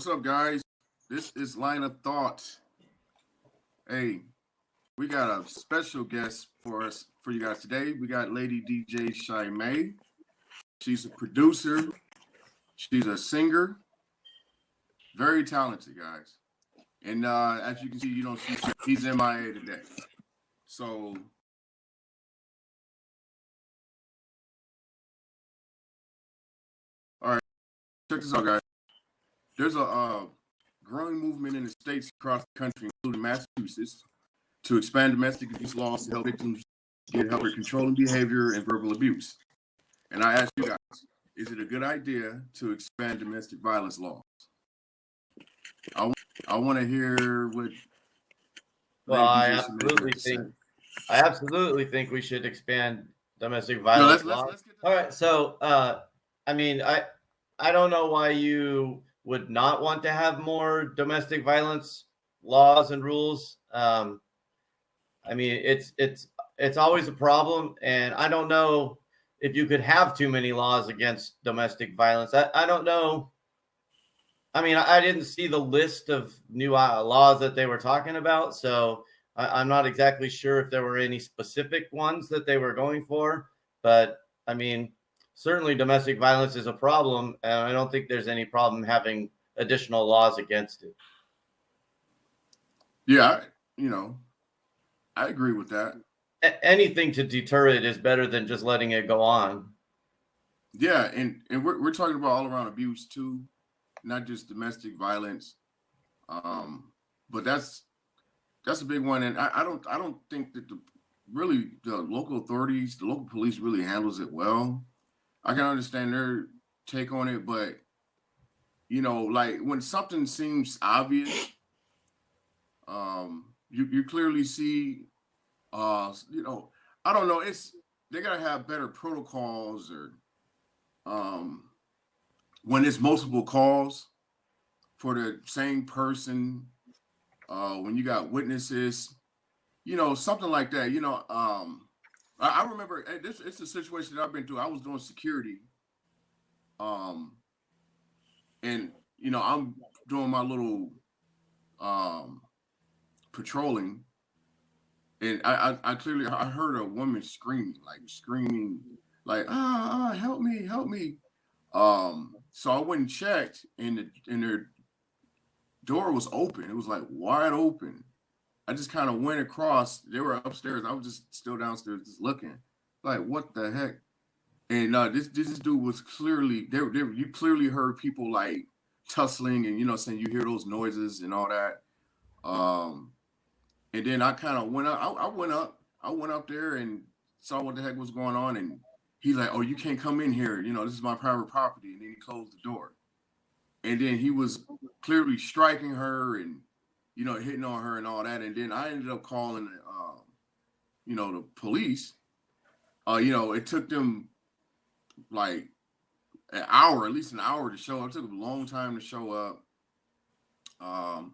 up, guys? This is Line of Thought. Hey, we got a special guest for you guys today. We got Lady DJ Shimae. She's a producer. She's a singer. Very talented, guys. And as you can see, he's MIA today. So all right, check this out, guys. There's a growing movement in the states across the country, including Massachusetts, to expand domestic abuse laws to help victims get help with controlling behavior and verbal abuse. And I ask you guys, is it a good idea to expand domestic violence laws? I want to hear what. Well, I absolutely think we should expand domestic violence laws. All right, so I mean, I don't know why you would not want to have more domestic violence laws and rules. I mean, it's always a problem, and I don't know if you could have too many laws against domestic violence. I don't know. I mean, I didn't see the list of new laws that they were talking about, so I'm not exactly sure if there were any specific ones that they were going for. But I mean, certainly domestic violence is a problem, and I don't think there's any problem having additional laws against it. Yeah, I agree with that. Anything to deter it is better than just letting it go on. Yeah, and we're talking about all around abuse too, not just domestic violence. But that's a big one, and I don't think that the local authorities, the local police really handles it well. I can understand their take on it, but like when something seems obvious, you clearly see, I don't know, they gotta have better protocols, or when it's multiple calls for the same person, when you got witnesses, something like that. I remember it's a situation that I've been through. I was doing security, and I'm doing my little patrolling, and I clearly heard a woman screaming like help me. So I went and checked, and their door was open. It was like wide open. I just kind of went across. They were upstairs. I was just still downstairs, just looking, like what the heck. And this dude was clearly there. You clearly heard people like tussling, and saying you hear those noises and all that. And then I kind of went up. I went up there and saw what the heck was going on. And he's like, "Oh, you can't come in here. This is my private property." And then he closed the door. And then he was clearly striking her and hitting on her and all that. And then I ended up calling the police. It took them like at least an hour to show up. It took them a long time to show up. And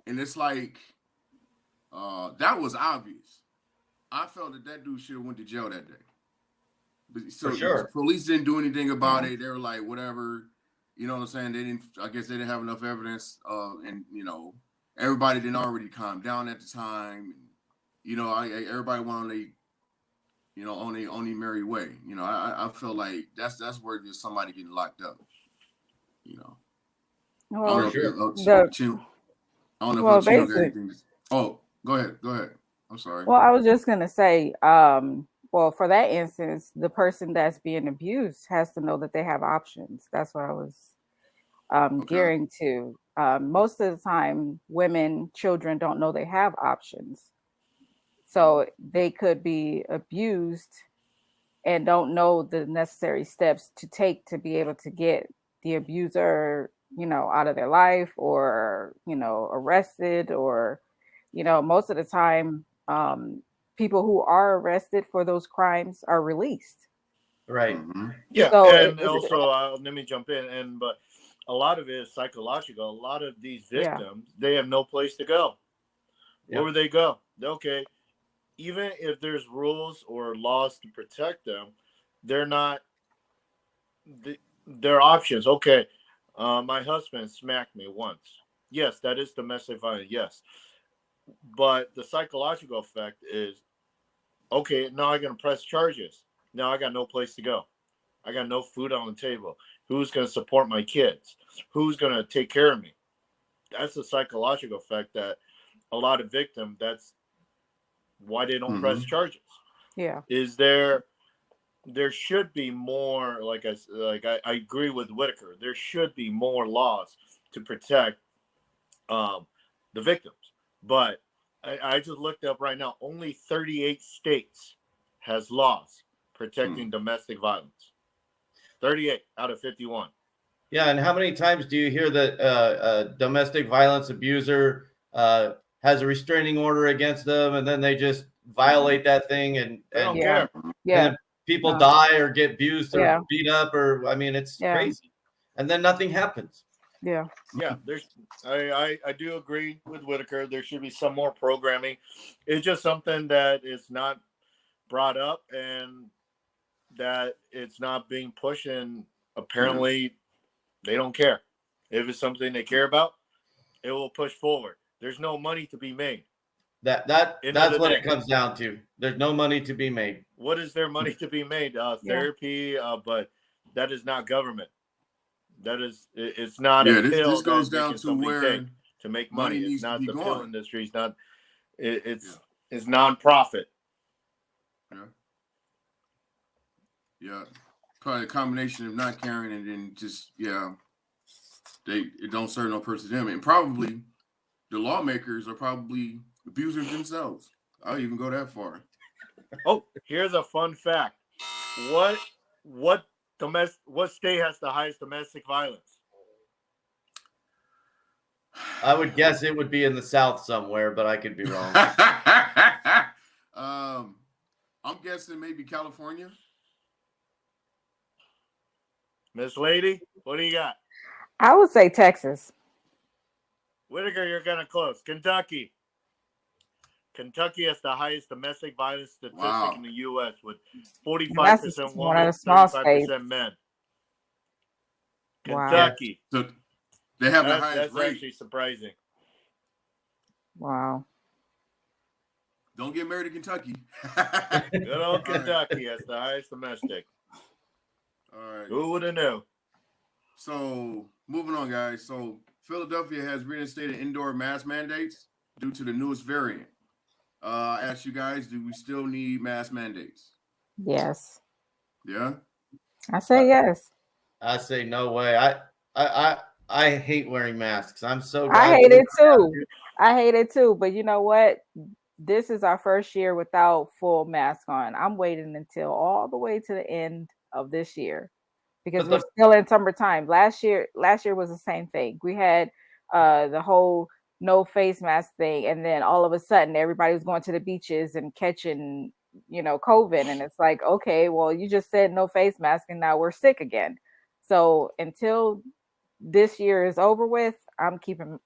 it's like that was obvious. I felt that dude should have went to jail that day. But so the police didn't do anything about it. They were like, whatever. You know what I'm saying? I guess they didn't have enough evidence. And everybody didn't already calm down at the time. And, everybody went on on their merry way. I feel like that's where there's somebody getting locked up. Well, I don't know if anything. Oh, go ahead. I'm sorry. Well, I was just gonna say, well, for that instance, the person that's being abused has to know that they have options. That's what I was gearing to. Most of the time, children don't know they have options. So they could be abused and don't know the necessary steps to take to be able to get the abuser, out of their life, or, arrested, or, most of the time, people who are arrested for those crimes are released. Right. Mm-hmm. Yeah. So and also, let me jump in. But a lot of it is psychological. A lot of these victims, they have no place to go. Where would they go? Okay. Even if there's rules or laws to protect them, they're not their options. Okay. My husband smacked me once. Yes, that is domestic violence. Yes. But the psychological effect is, okay, now I'm going to press charges. Now I got no place to go. I got no food on the table. Who's going to support my kids? Who's going to take care of me? That's the psychological effect that a lot of victims, that's why they don't press charges. Yeah. Is there should be more, like I agree with Whitaker. There should be more laws to protect the victims. But I just looked up right now, only 38 states has laws protecting domestic violence. 38 out of 51. Yeah, and how many times do you hear that a domestic violence abuser has a restraining order against them, and then they just violate that thing, and they don't care. Yeah. And people die or get abused or beat up, or I mean, it's crazy, and then nothing happens. Yeah. Yeah, I do agree with Whitaker. There should be some more programming. It's just something that is not brought up and that it's not being pushed, and apparently they don't care. If it's something they care about, it will push forward. There's no money to be made. That's what it comes down to. There's no money to be made. What is there money to be made? Therapy, but that is not government. That is, it's not a pill. This goes down to where to make money. It's not the pill industry. It's not. It's nonprofit. Yeah, probably a combination of not caring and then just it don't serve no purpose to them, and probably the lawmakers are probably abusers themselves. I'll even go that far. Oh, here's a fun fact. What state has the highest domestic violence? I would guess it would be in the South somewhere, but I could be wrong. I'm guessing maybe California. Miss Lady, what do you got? I would say Texas. Whitaker, you're kind of close. Kentucky. Kentucky has the highest domestic violence statistic in the U.S. with 45% women, 35% men. Kentucky. So they have the highest rate. That's actually surprising. Wow. Don't get married to Kentucky. Good old Kentucky has the highest domestic. All right. Who would have known? So moving on, guys. So Philadelphia has reinstated indoor mask mandates due to the newest variant. I ask you guys, do we still need mask mandates? Yes. Yeah. I say yes. I say no way. I hate wearing masks. I'm so. I hate it too. I hate it too. But you know what? This is our first year without full mask on. I'm waiting until all the way to the end of this year because we're still in summertime. Last year was the same thing. We had the whole no face mask thing, and then all of a sudden everybody was going to the beaches and catching COVID, and it's like, okay, well, you just said no face mask and now we're sick again. So until this year is over with, I'm keeping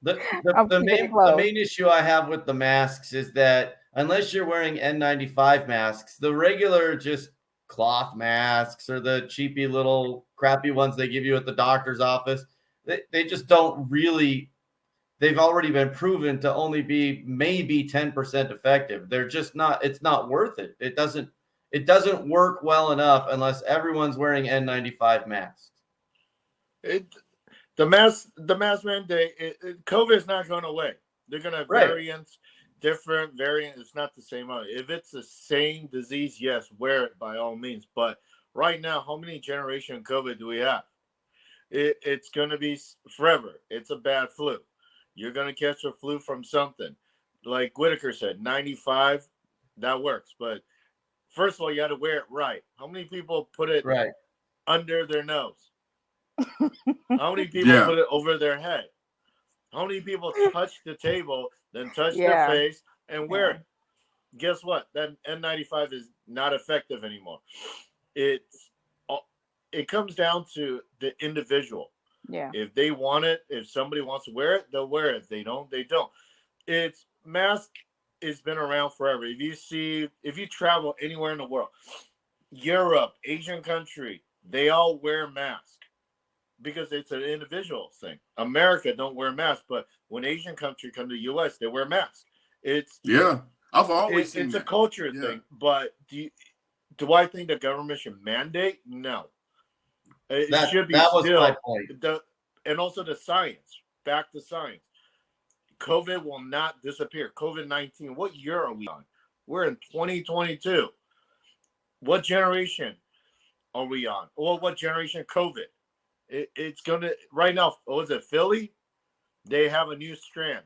the main issue I have with the masks is that unless you're wearing N95 masks, the regular just cloth masks or the cheapy little crappy ones they give you at the doctor's office, they just don't really, they've already been proven to only be maybe 10% effective. They're just not, it's not worth it. It doesn't work well enough unless everyone's wearing N95 masks. The mask mandate, COVID is not going away. They're going to have variants, different variants. It's not the same. If it's the same disease, yes, wear it by all means. But right now, how many generation COVID do we have? It's going to be forever. It's a bad flu. You're going to catch a flu from something. Like Whitaker said, 95, that works. But first of all, you got to wear it right. How many people put it under their nose? How many people put it over their head? How many people touch the table, then touch their face and wear it? Guess what? That N95 is not effective anymore. It comes down to the individual. Yeah. If they want it, if somebody wants to wear it, they'll wear it. If they don't, they don't. Mask has been around forever. If you travel anywhere in the world, Europe, Asian country, they all wear masks because it's an individual thing. America don't wear masks, but when Asian country come to the U.S., they wear masks. I've always seen it's that. a culture thing. But do I think the government should mandate? No. It should be that still. Was my point. And also the science. Back to science. COVID will not disappear. COVID-19. What year are we on? We're in 2022. What generation are we on? Or what generation COVID? It's going to, right now, was it Philly? They have a new strand.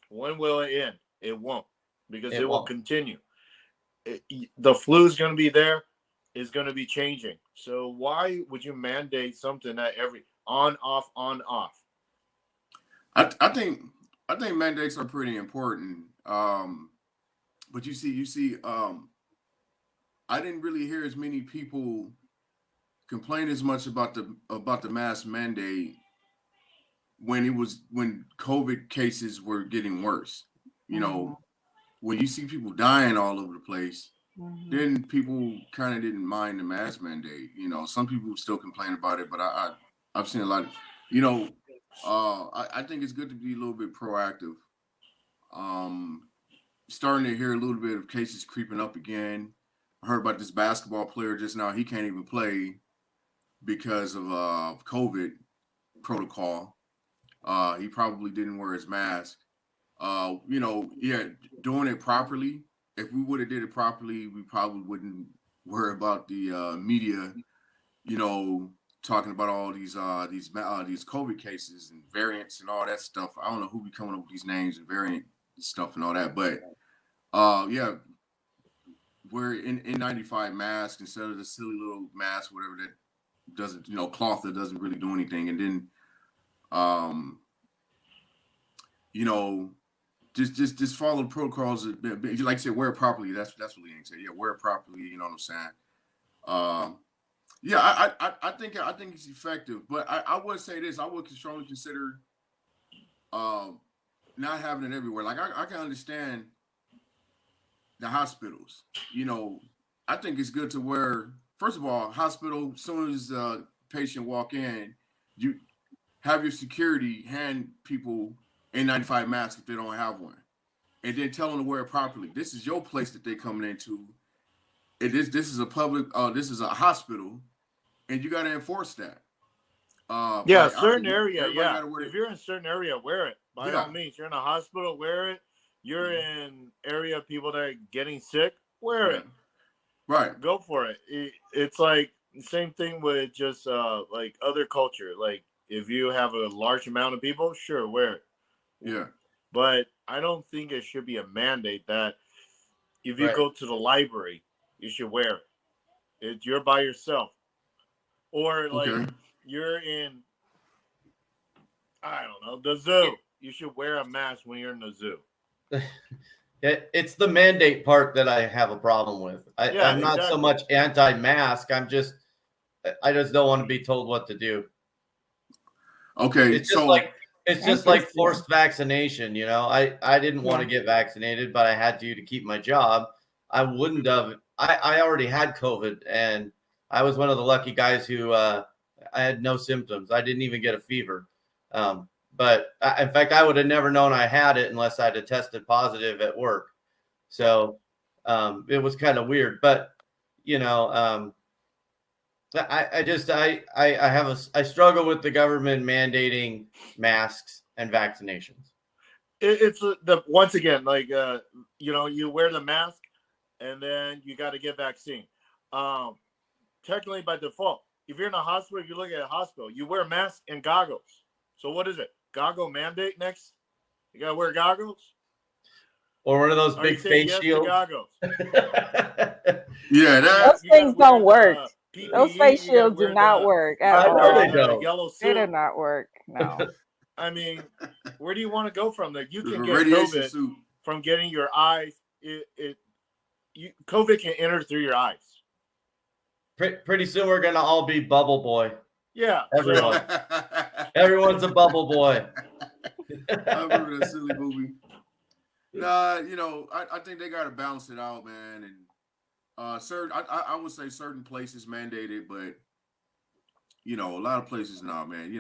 When will it end? It won't, because it will continue. The flu is going to be there. It's going to be changing. So why would you mandate something that every on, off, on, off? I think mandates are pretty important. But you see, I didn't really hear as many people complain as much about the mask mandate when COVID cases were getting worse. You know, when you see people dying all over the place, then people kind of didn't mind the mask mandate. You know, some people still complain about it, but I've seen a lot of, you know, I think it's good to be a little bit proactive. Starting to hear a little bit of cases creeping up again. I heard about this basketball player just now. He can't even play because of COVID protocol. He probably didn't wear his mask. You know, doing it properly. If we would have did it properly, we probably wouldn't worry about the media, you know, talking about all these COVID cases and variants and all that stuff. I don't know who be coming up with these names and variant stuff and all that, but wear N95 mask instead of the silly little mask, whatever that doesn't, you know, cloth that doesn't really do anything, and then you know, just follow the protocols. Like I said, wear it properly. That's what Leanne said. Yeah, wear it properly. You know what I'm saying? I think it's effective, but I would say this: I would strongly consider not having it everywhere. Like I can understand the hospitals. You know, I think it's good to wear. First of all, hospital. As soon as the patient walk in, you have your security hand people N95 mask if they don't have one, and then tell them to wear it properly. This is your place that they're coming into. This is a public. This is a hospital, and you got to enforce that. Certain area. Yeah, if you're in a certain area, wear it. By all means, you're in a hospital, wear it. You're in area of people that are getting sick, wear it. Right. Go for it. It's like the same thing with just like other culture. Like if you have a large amount of people, sure, wear it. Yeah. But I don't think it should be a mandate that if you go to the library, you should wear it. You're by yourself. Or like you're in, I don't know, the zoo. You should wear a mask when you're in the zoo. It's the mandate part that I have a problem with. I'm not so much anti-mask. I just don't want to be told what to do. Okay, it's just like forced vaccination. You know, I didn't want to get vaccinated, but I had to keep my job. I wouldn't have. I already had COVID, and I was one of the lucky guys who I had no symptoms. I didn't even get a fever. But in fact, I would have never known I had it unless I'd have tested positive at work. So it was kind of weird. But you know, I struggle with the government mandating masks and vaccinations. It's once again, like you know, you wear the mask and then you got to get vaccine. Technically by default, if you're in a hospital, you look at a hospital, you wear a mask and goggles. So what is it? Goggle mandate next? You gotta wear goggles? Or one of those big face shields? Goggles. Those things don't work. Those face shields do not work at all. I know they don't. Yellow suit. They do not work. No. I mean, where do you want to go from there? You can get COVID from getting your eyes. COVID can enter through your eyes. Pretty soon we're gonna all be bubble boy. Yeah, everyone. Everyone's a bubble boy. I remember that silly movie. Nah, you know, I think they gotta balance it out, man. Certain, I would say certain places mandated, but a lot of places now, man.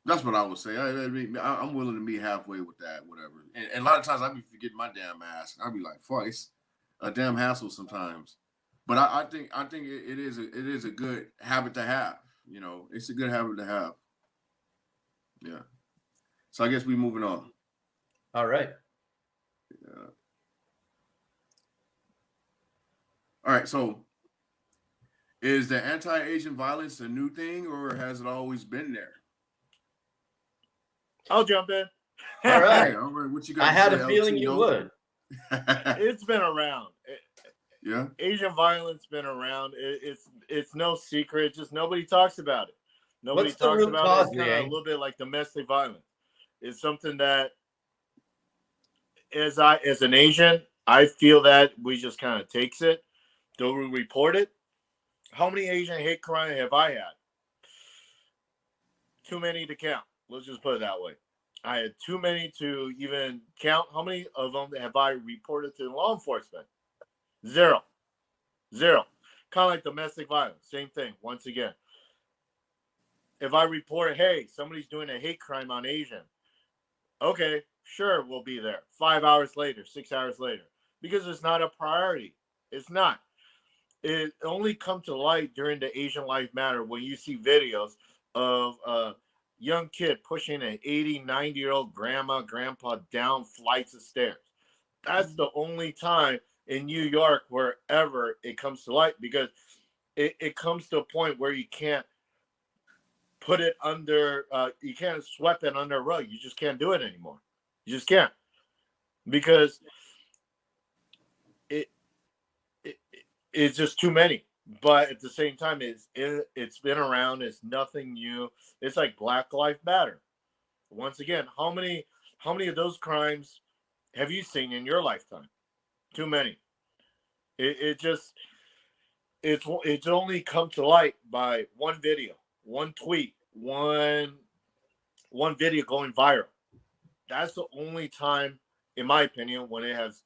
That's what I would say. I'm willing to meet halfway with that, whatever. And a lot of times I be forgetting my damn mask. I'll be like, fuck, it's a damn hassle sometimes. But I think it is a good habit to have. It's a good habit to have. Yeah. So I guess we're moving on. All right. Yeah. All right. So is the anti-Asian violence a new thing, or has it always been there? I'll jump in. All right. All right. What you got? I had a feeling you would. It's been around. Yeah. Asian violence been around. It's no secret. Just nobody talks about it. Nobody talks about it. It's kind of a little bit like domestic violence. It's something that, as an Asian, I feel that we just kind of takes it. Don't we report it? How many Asian hate crime have I had? Too many to count. Let's just put it that way. I had too many to even count. How many of them have I reported to law enforcement? Zero. Kind of like domestic violence. Same thing. Once again, if I report, hey, somebody's doing a hate crime on Asian, okay, sure, we'll be there. 5 hours later, 6 hours later, because it's not a priority. It's not. It only comes to light during the Asian Life Matter when you see videos of a young kid pushing an 80, 90-year-old grandpa down flights of stairs. That's the only time in New York wherever it comes to light, because it comes to a point where you can't put it under, you can't sweep it under a rug. You just can't do it anymore. You just can't, because it's just too many. But at the same time, it's been around. It's nothing new. It's like Black Lives Matter. Once again, how many of those crimes have you seen in your lifetime? Too many. It's only come to light by one video, one tweet, one video going viral. That's the only time, in my opinion, when it has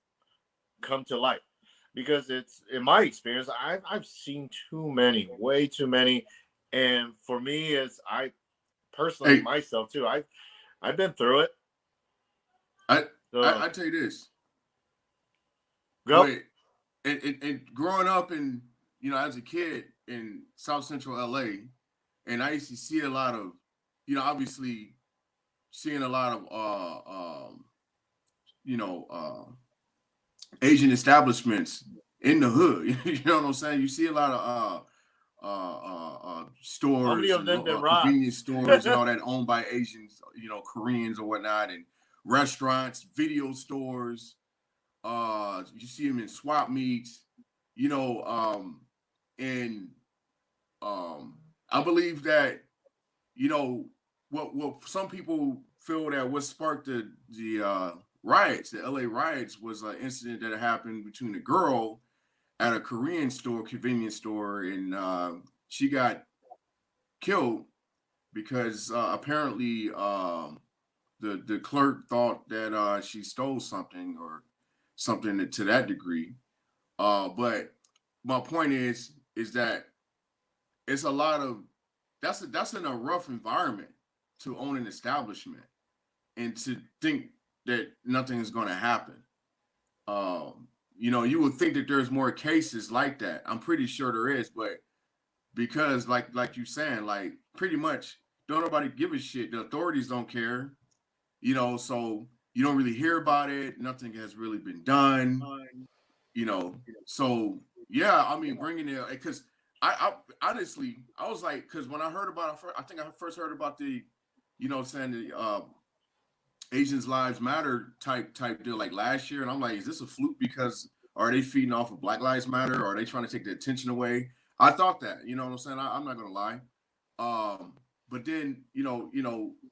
come to light. Because it's, in my experience, I've seen too many, way too many, and for me, I personally, myself too, I've been through it. I tell you this. Go. And growing up in, as a kid in South Central LA, and I used to see a lot of, obviously seeing a lot of, Asian establishments in the hood. You know what I'm saying? You see a lot of stores, how many of them been convenience stores and all that owned by Asians, Koreans or whatnot, and restaurants, video stores. You see them in swap meets, and I believe that, what some people feel that what sparked the riots, the LA riots, was an incident that happened between a girl at a Korean store, convenience store, and she got killed because apparently the clerk thought that she stole something or something to that degree. But my point is that it's a lot of that's in a rough environment to own an establishment and to think that nothing is going to happen. You would think that there's more cases like that. I'm pretty sure there is, but because like you saying, like pretty much don't nobody give a shit. The authorities don't care, so you don't really hear about it. Nothing has really been done, So yeah, I mean, bringing it, because I honestly, I was like, because when I heard about it, I think I first heard about the, saying the Asians Lives Matter type deal like last year, and I'm like, is this a fluke? Because are they feeding off of Black Lives Matter, or are they trying to take the attention away? I thought that, what I'm saying. I'm not gonna lie, but then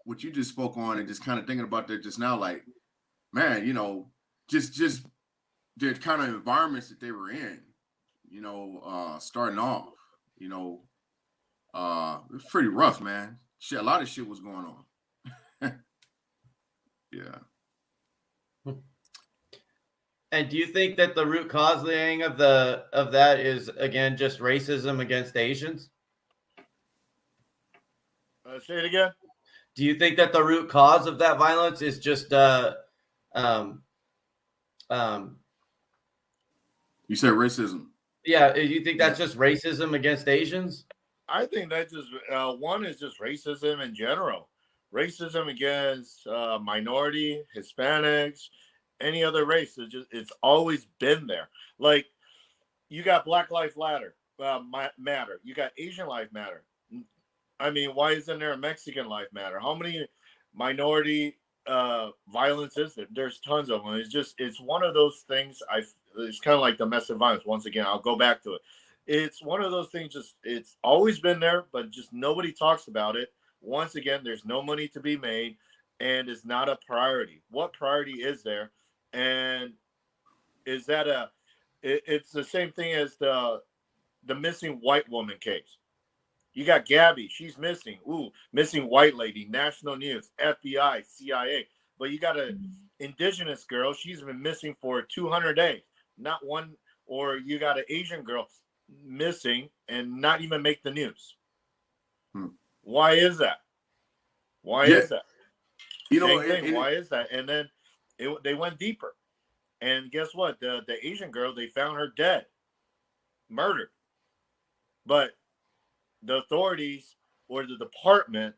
what you just spoke on, and just kind of thinking about that just now, like, man, just the kind of environments that they were in, starting off, it was pretty rough, man. Shit, a lot of shit was going on. Yeah. And do you think that the root cause, Liang, of that is again just racism against Asians? Say it again. Do you think that the root cause of that violence is just you said racism? Yeah, you think that's just racism against Asians? I think that just one is just racism in general. Racism against minority, Hispanics, any other race. It's always been there. Like you got Black Lives Matter. You got Asian Life Matter. I mean, why isn't there a Mexican Life Matter? How many minority violence is there? There's tons of them. It's one of those things. It's kind of like domestic violence. Once again, I'll go back to it. It's one of those things. It's always been there, but just nobody talks about it. Once again, there's no money to be made, and it's not a priority. What priority is there? And is that it's the same thing as the missing white woman case. You got Gabby, she's missing. Missing white lady, national news, FBI, CIA. But you got an indigenous girl, she's been missing for 200 days. Not one, or you got an Asian girl missing and not even make the news. Why is that? Why is that? Why is that? And then they went deeper. And guess what? The Asian girl, they found her dead, murdered. But the authorities or the department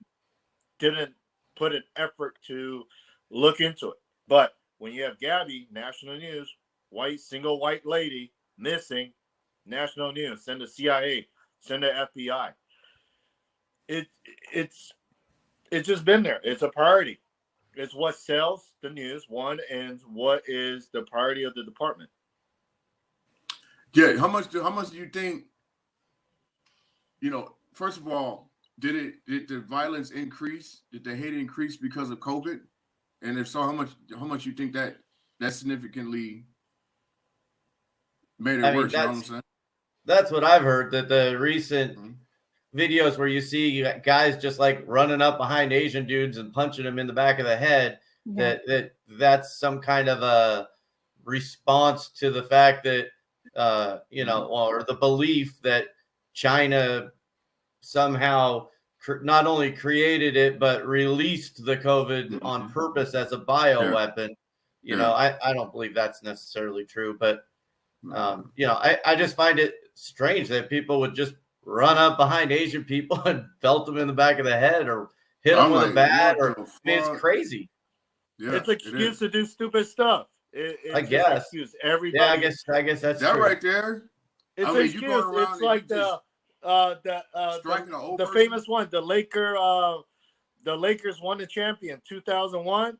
didn't put an effort to look into it. But when you have Gabby, national news, single white lady, missing, national news, send the CIA, send the FBI. It's just been there. It's a priority. It's what sells the news, one, and what is the priority of the department. Yeah, how much do you think, first of all, did the violence increase? Did the hate increase because of COVID? And if so, how much you think that significantly made it worse? You know what I'm saying? That's what I've heard, that the recent videos where you see guys just like running up behind Asian dudes and punching them in the back of the head, that's some kind of a response to the fact that or the belief that China somehow not only created it but released the COVID on purpose as a bioweapon. I don't believe that's necessarily true, but I just find it strange that people would just run up behind Asian people and belt them in the back of the head or hit them with a bat. It's crazy. Yeah, it's an excuse to do stupid stuff. I guess. Excuse. Everybody. Yeah, I guess that's that true. right there. It's an excuse. It's like the famous one. The Lakers won the champion 2001.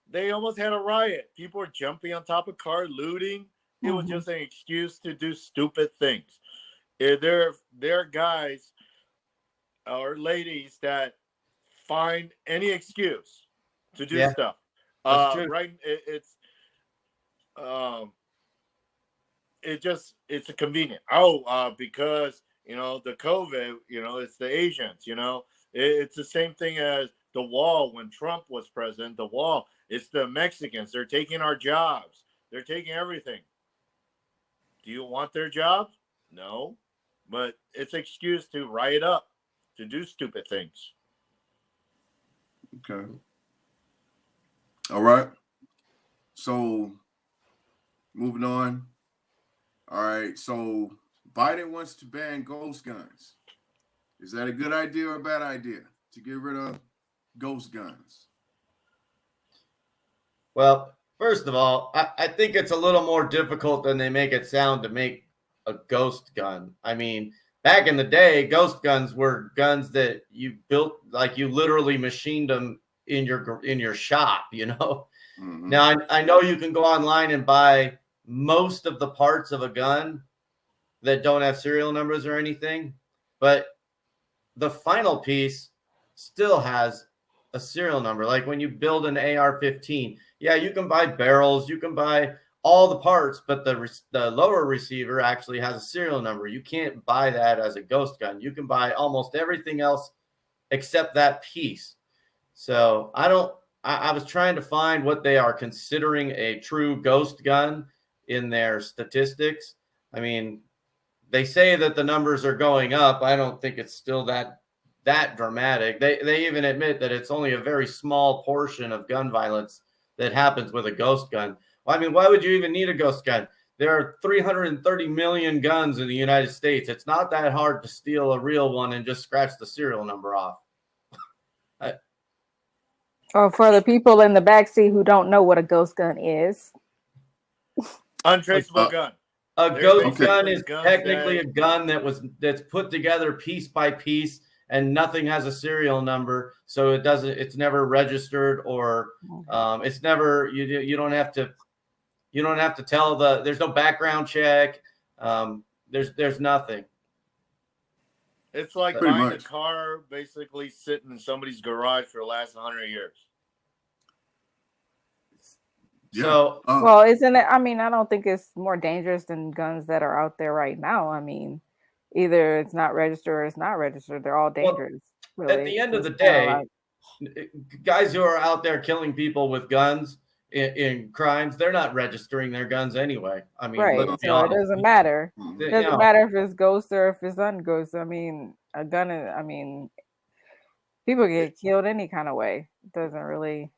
They almost had a riot. People were jumping on top of cars, looting. It was just an excuse to do stupid things. There are guys or ladies that find any excuse to do stuff. That's true. Right? It's a convenient. Because the COVID, it's the Asians. It's the same thing as the wall when Trump was president. The wall, it's the Mexicans. They're taking our jobs. They're taking everything. Do you want their jobs? No. But it's an excuse to riot up, to do stupid things. Okay. All right. So, moving on. All right. So, Biden wants to ban ghost guns. Is that a good idea or a bad idea to get rid of ghost guns? Well, first of all, I think it's a little more difficult than they make it sound to make a ghost gun. I mean, back in the day, ghost guns were guns that you built, like you literally machined them in your shop, Now, I know you can go online and buy most of the parts of a gun that don't have serial numbers or anything, but the final piece still has a serial number. Like when you build an AR-15, you can buy barrels, you can buy all the parts, but the lower receiver actually has a serial number. You can't buy that as a ghost gun. You can buy almost everything else except that piece. So I was trying to find what they are considering a true ghost gun, in their statistics. I mean, they say that the numbers are going up. I don't think it's still that dramatic. They even admit that it's only a very small portion of gun violence that happens with a ghost gun. Well, I mean, why would you even need a ghost gun? There are 330 million guns in the United States. It's not that hard to steal a real one and just scratch the serial number off. Or for the people in the backseat who don't know what a ghost gun is. Untraceable gun. A ghost gun is technically a gun that's put together piece by piece, and nothing has a serial number, so it's never registered, or it's never, you don't have to tell there's no background check. There's nothing. It's like buying a car basically sitting in somebody's garage for the last 100 years. So, well, isn't it? I mean, I don't think it's more dangerous than guns that are out there right now. I mean, either it's not registered or it's not registered. They're all dangerous. Well, really. At the end of the day, guys who are out there killing people with guns in crimes, they're not registering their guns anyway. I mean, right. So it doesn't matter. It doesn't matter if it's ghost or if it's unghost. I mean, a gun is, I mean, people get killed any kind of way. It doesn't really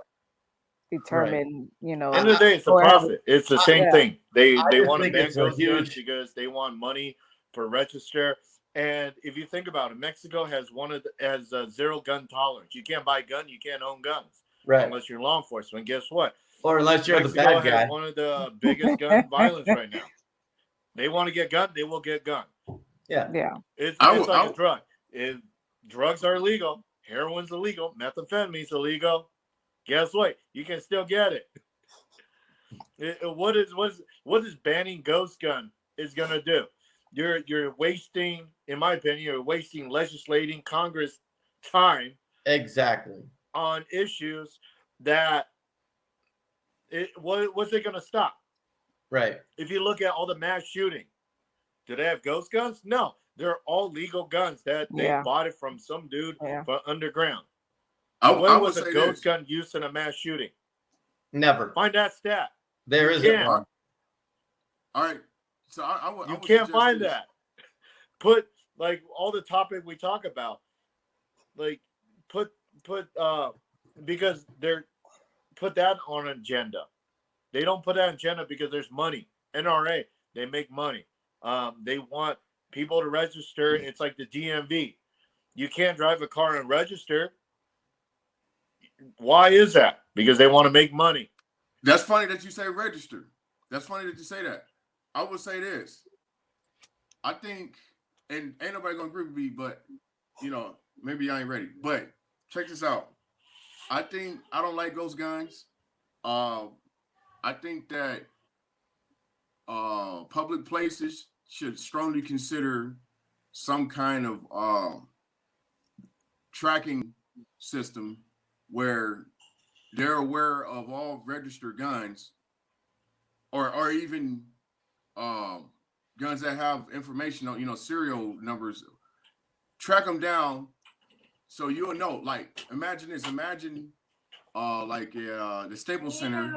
determine, you know. End of the day, it's a profit. It's the same thing. They want to ban ghost guns because they want money for register. And if you think about it, Mexico has zero gun tolerance. You can't buy a gun, you can't own guns, right? Unless you're law enforcement. Guess what? Or unless you're Mexico the bad guy. has one of the biggest gun violence right now. They want to get gun, they will get gun. Yeah. It's like a drug. If drugs are illegal, heroin's illegal, methamphetamine's illegal. Guess what? You can still get it. What is banning ghost gun is gonna do? You're wasting, in my opinion, you're wasting legislating Congress time. Exactly. On issues that what's it gonna stop? Right. If you look at all the mass shooting, do they have ghost guns? No, they're all legal guns that they bought it from some dude from underground. When was a ghost gun used in a mass shooting? Never. Find that stat. There isn't one. All right. So you can't find that. Put like all the topic we talk about, like put because they're put that on an agenda. They don't put that on agenda because there's money. NRA, they make money. They want people to register. It's like the DMV. You can't drive a car and register. Why is that? Because they want to make money. That's funny that you say register. That's funny that you say that. I would say this. I think, and ain't nobody gonna agree with me, but you know, maybe I ain't ready. But check this out. I don't like ghost guns. I think that public places should strongly consider some kind of tracking system where they're aware of all registered guns, or even guns that have information on, serial numbers. Track them down so you'll know. Like, imagine this. Imagine the Staples Center.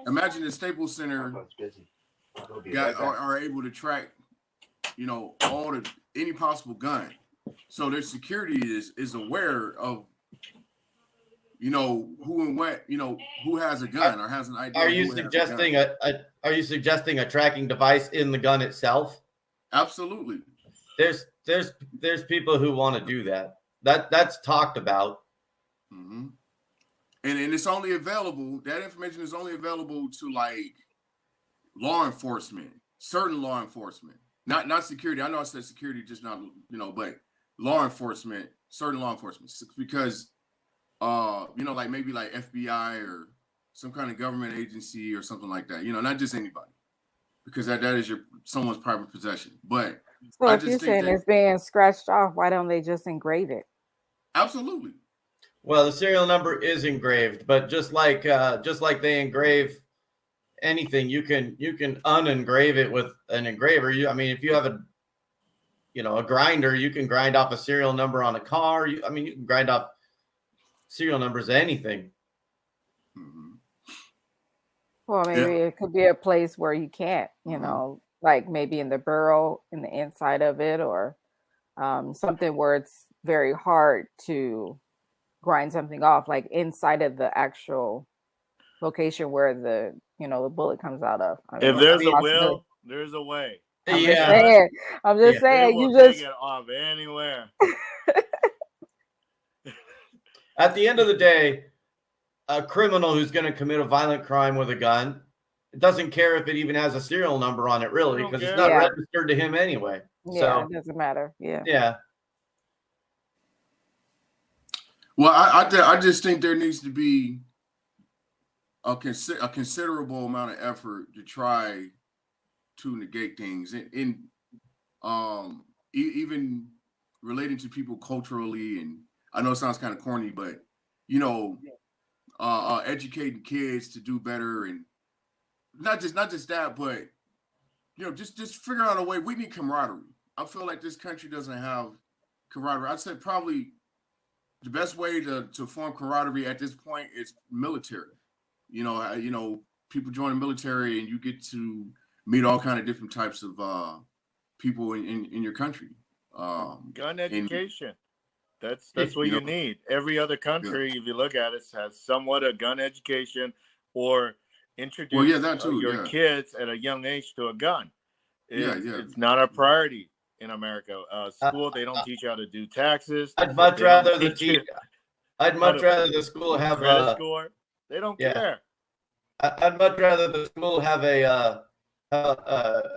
Imagine the Staples Center are able to track, any possible gun. So their security is aware of, who and what, who has a gun or has an idea. Are you suggesting a tracking device in the gun itself? Absolutely. There's people who want to do that. That's talked about. Mm-hmm. And it's only available. That information is only available to like law enforcement, certain law enforcement, not security. I know I said security, just not but law enforcement, certain law enforcement, because like maybe like FBI or some kind of government agency or something like that. Not just anybody, because that is someone's private possession. But so if you're saying it's being scratched off, why don't they just engrave it? Absolutely. Well, the serial number is engraved, but just like they engrave anything, you can unengrave it with an engraver. If you have a grinder, you can grind off a serial number on a car. You can grind off serial numbers of anything. Mm-hmm. Well, maybe it could be a place where you can't, you know, like maybe in the borough, in the inside of it, or something where it's very hard to grind something off, like inside of the actual location where the the bullet comes out of. I mean, If there's a will, there's a way. I'm just saying. I'm just saying. They will take it off anywhere. At the end of the day, a criminal who's going to commit a violent crime with a gun, it doesn't care if it even has a serial number on it, really, because it's not registered to him anyway. Yeah, so it doesn't matter. Yeah. Yeah. Well, I just think there needs to be a considerable amount of effort to try to negate things, even relating to people culturally. And I know it sounds kind of corny, but educating kids to do better, and not just that, but just figure out a way. We need camaraderie. I feel like this country doesn't have camaraderie. I'd say probably the best way to form camaraderie at this point is military. People join the military and you get to meet all kind of different types of people in your country. Gun education. That's what you need. Every other country, if you look at it, has somewhat a gun education or introduce your kids at a young age to a gun. It's not a priority in America. School, they don't teach you how to do taxes. I'd much rather the school have a score. They don't care. I'd much rather the school have a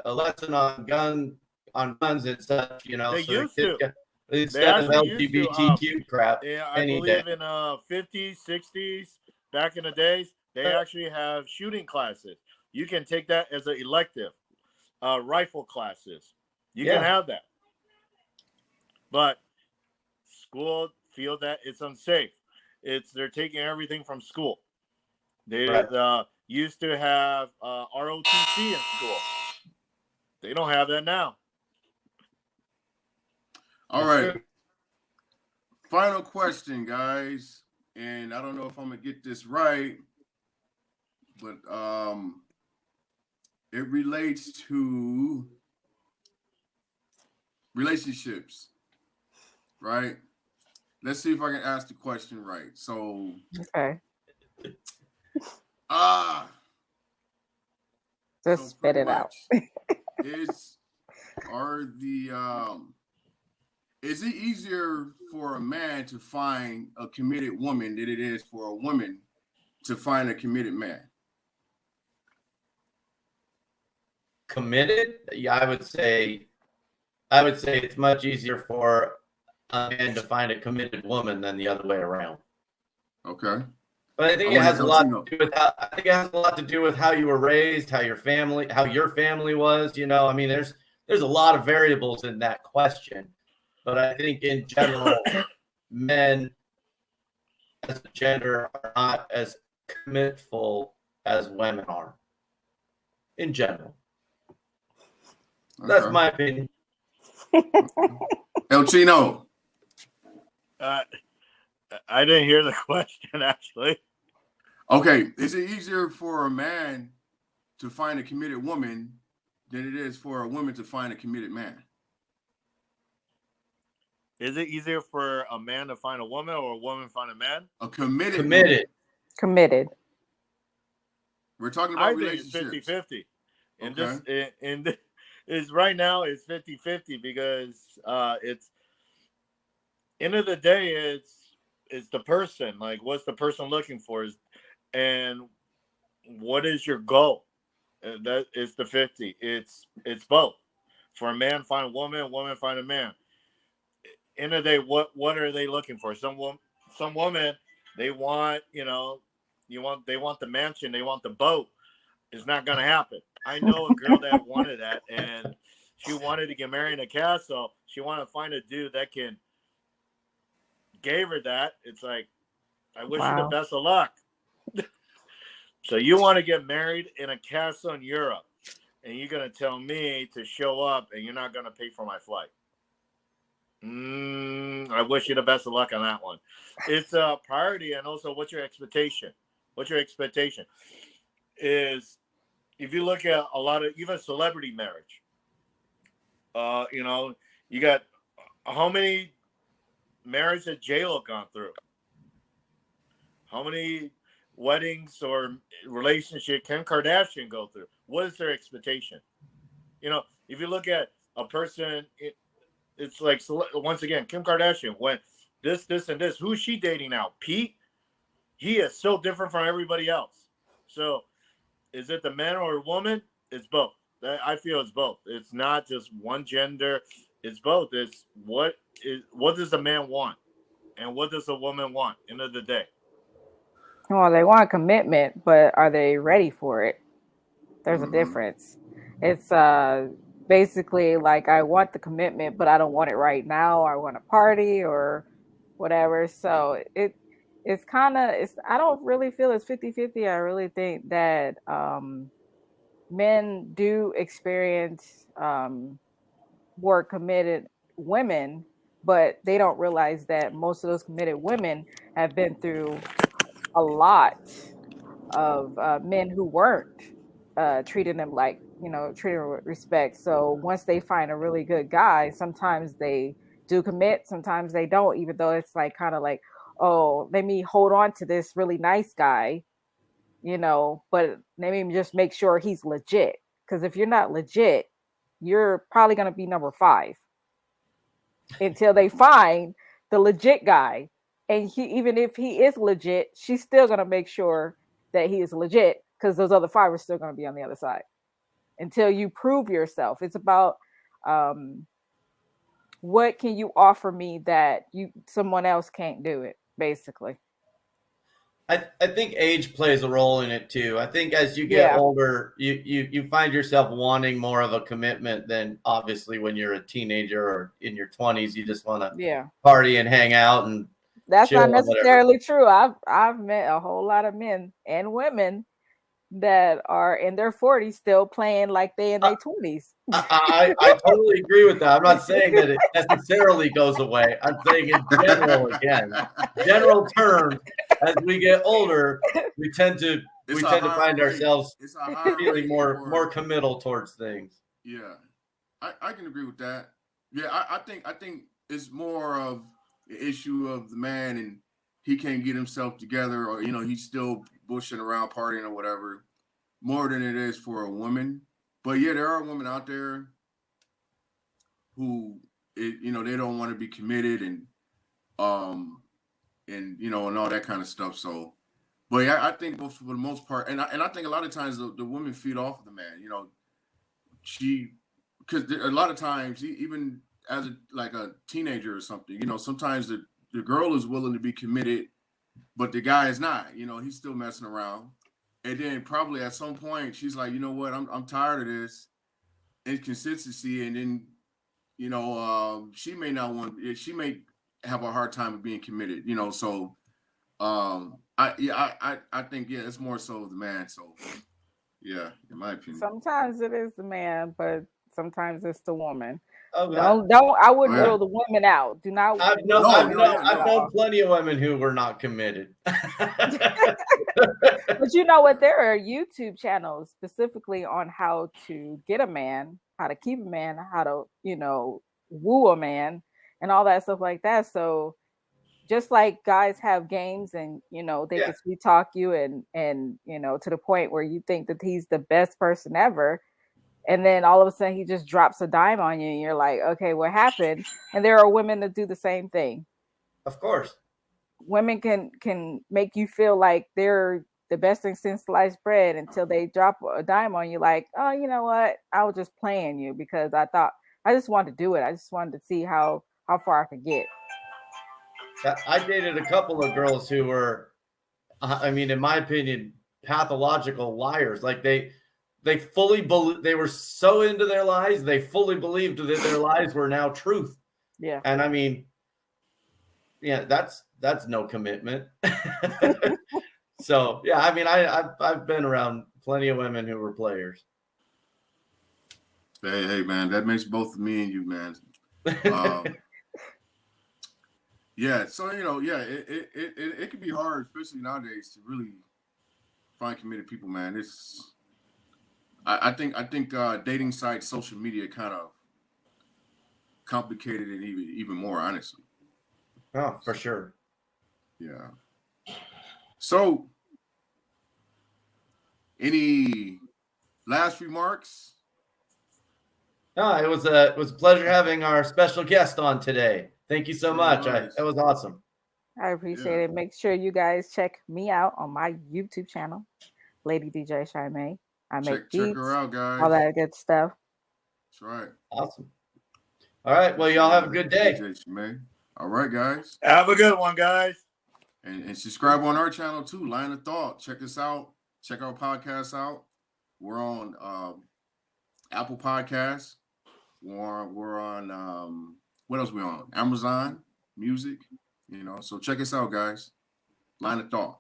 lesson on guns and such. They used to. Instead of LGBTQ crap. Yeah, I believe in 50s, 60s, back in the days, they actually have shooting classes. You can take that as an elective. Rifle classes. You can have that. But school feel that it's unsafe. They're taking everything from school. They used to have ROTC in school. They don't have that now. All right. Final question, guys. And I don't know if I'm going to get this right, but it relates to relationships, right? Let's see if I can ask the question right. So, okay. Just spit it out. Is it easier for a man to find a committed woman than it is for a woman to find a committed man? Committed? Yeah, I would say it's much easier for a man to find a committed woman than the other way around. Okay. But I think it has a lot to do with how you were raised, how your family was. I mean, there's a lot of variables in that question. But I think in general, men as a gender are not as commitful as women are. In general. Okay. That's my opinion. El Chino. I didn't hear the question, actually. Okay. Is it easier for a man to find a committed woman than it is for a woman to find a committed man? Is it easier for a man to find a woman or a woman to find a man? A committed. Committed. We're talking about relationships. I think it's 50-50. And this is right now it's 50-50 because it's end of the day it's the person. Like, what's the person looking for? And what is your goal? That is the 50. It's both. For a man, find a woman find a man. End of the day, what are they looking for? Some woman, they want, they want the mansion, they want the boat. It's not gonna happen. I know a girl that wanted that, and she wanted to get married in a castle. She wanted to find a dude that gave her that. It's like, I wish you the best of luck. So you want to get married in a castle in Europe, and you're gonna tell me to show up, and you're not gonna pay for my flight. I wish you the best of luck on that one. It's a priority, and also what's your expectation? is if you look at a lot of even celebrity marriage, you know, you got how many marriages that J-Lo gone through? How many weddings or relationship Kim Kardashian go through? What is their expectation? You know, if you look at a person, it's like, once again, Kim Kardashian, when this, and this, who's she dating now? Pete? He is so different from everybody else. So is it the man or a woman? It's both. I feel it's both. It's not just one gender. It's both. It's what does the man want? And what does the woman want? End of the day. Well, they want commitment, but are they ready for it? There's a difference. It's basically like, I want the commitment, but I don't want it right now. I want a party or whatever. So it's kind of, I don't really feel it's 50-50. I really think that men do experience more committed women, but they don't realize that most of those committed women have been through a lot of men who weren't treating them like, treating them with respect. So once they find a really good guy, sometimes they do commit, sometimes they don't, even though it's like kind of like, oh, let me hold on to this really nice guy, but let me just make sure he's legit. Because if you're not legit, you're probably going to be number 5 until they find the legit guy. And even if he is legit, she's still going to make sure that he is legit, because those other 5 are still going to be on the other side until you prove yourself. It's about what can you offer me that someone else can't do it, basically. I think age plays a role in it too. I think as you get older, you find yourself wanting more of a commitment than obviously when you're a teenager or in your 20s. You just want to party and hang out, and that's not necessarily true. I've met a whole lot of men and women that are in their 40s still playing like they in their 20s. I totally agree with that. I'm not saying that it necessarily goes away. I'm saying in general, general terms, as we get older, we tend to find ourselves feeling more committal towards things. Yeah, I can agree with that. Yeah, I think it's more of the issue of the man, and he can't get himself together, or he's still bushing around partying or whatever, more than it is for a woman. But yeah, there are women out there who they don't want to be committed, and and all that kind of stuff. So, but yeah, I think for the most part, and I think a lot of times the women feed off of the man. Because a lot of times, even as a teenager or something, sometimes the girl is willing to be committed, but the guy is not. He's still messing around. And then probably at some point she's like, you know what, I'm tired of this inconsistency. And then, she may not want, she may have a hard time of being committed, So I think, it's more so the man. So yeah, in my opinion. Sometimes it is the man, but sometimes it's the woman. I wouldn't rule the women out. Do not. I've known plenty of women who were not committed. But you know what? There are YouTube channels specifically on how to get a man, how to keep a man, how to, woo a man, and all that stuff like that. So just like guys have games, and they can sweet talk you, and to the point where you think that he's the best person ever. And then all of a sudden he just drops a dime on you and you're like, okay, what happened? And there are women that do the same thing. Of course. Women can make you feel like they're the best thing since sliced bread until they drop a dime on you, like, oh, you know what? I was just playing you because I thought I just wanted to do it. I just wanted to see how far I could get. I dated a couple of girls who were, in my opinion, pathological liars. Like they fully believe, they were so into their lies, they fully believed that their lies were now truth. Yeah. And that's no commitment. So yeah, I've been around plenty of women who were players. Hey man, that makes both me and you, man. Yeah, so it can be hard, especially nowadays, to really find committed people, man. It's I think dating sites, social media kind of complicated it even more, honestly. Oh, for sure. Yeah. So, any last remarks? No, it was a pleasure having our special guest on today. Thank you so much. That was awesome. I appreciate it. Make sure you guys check me out on my YouTube channel, Lady DJ Shimae. I make beats, check her out, guys. All that good stuff. That's right. Awesome. All right. Well, y'all have a good day. DJ Shimae. All right, guys. Have a good one, guys. And subscribe on our channel too. Line of Thought. Check us out. Check our podcast out. We're on Apple Podcasts. We're on what else we on? Amazon Music. So check us out, guys. Line of Thought.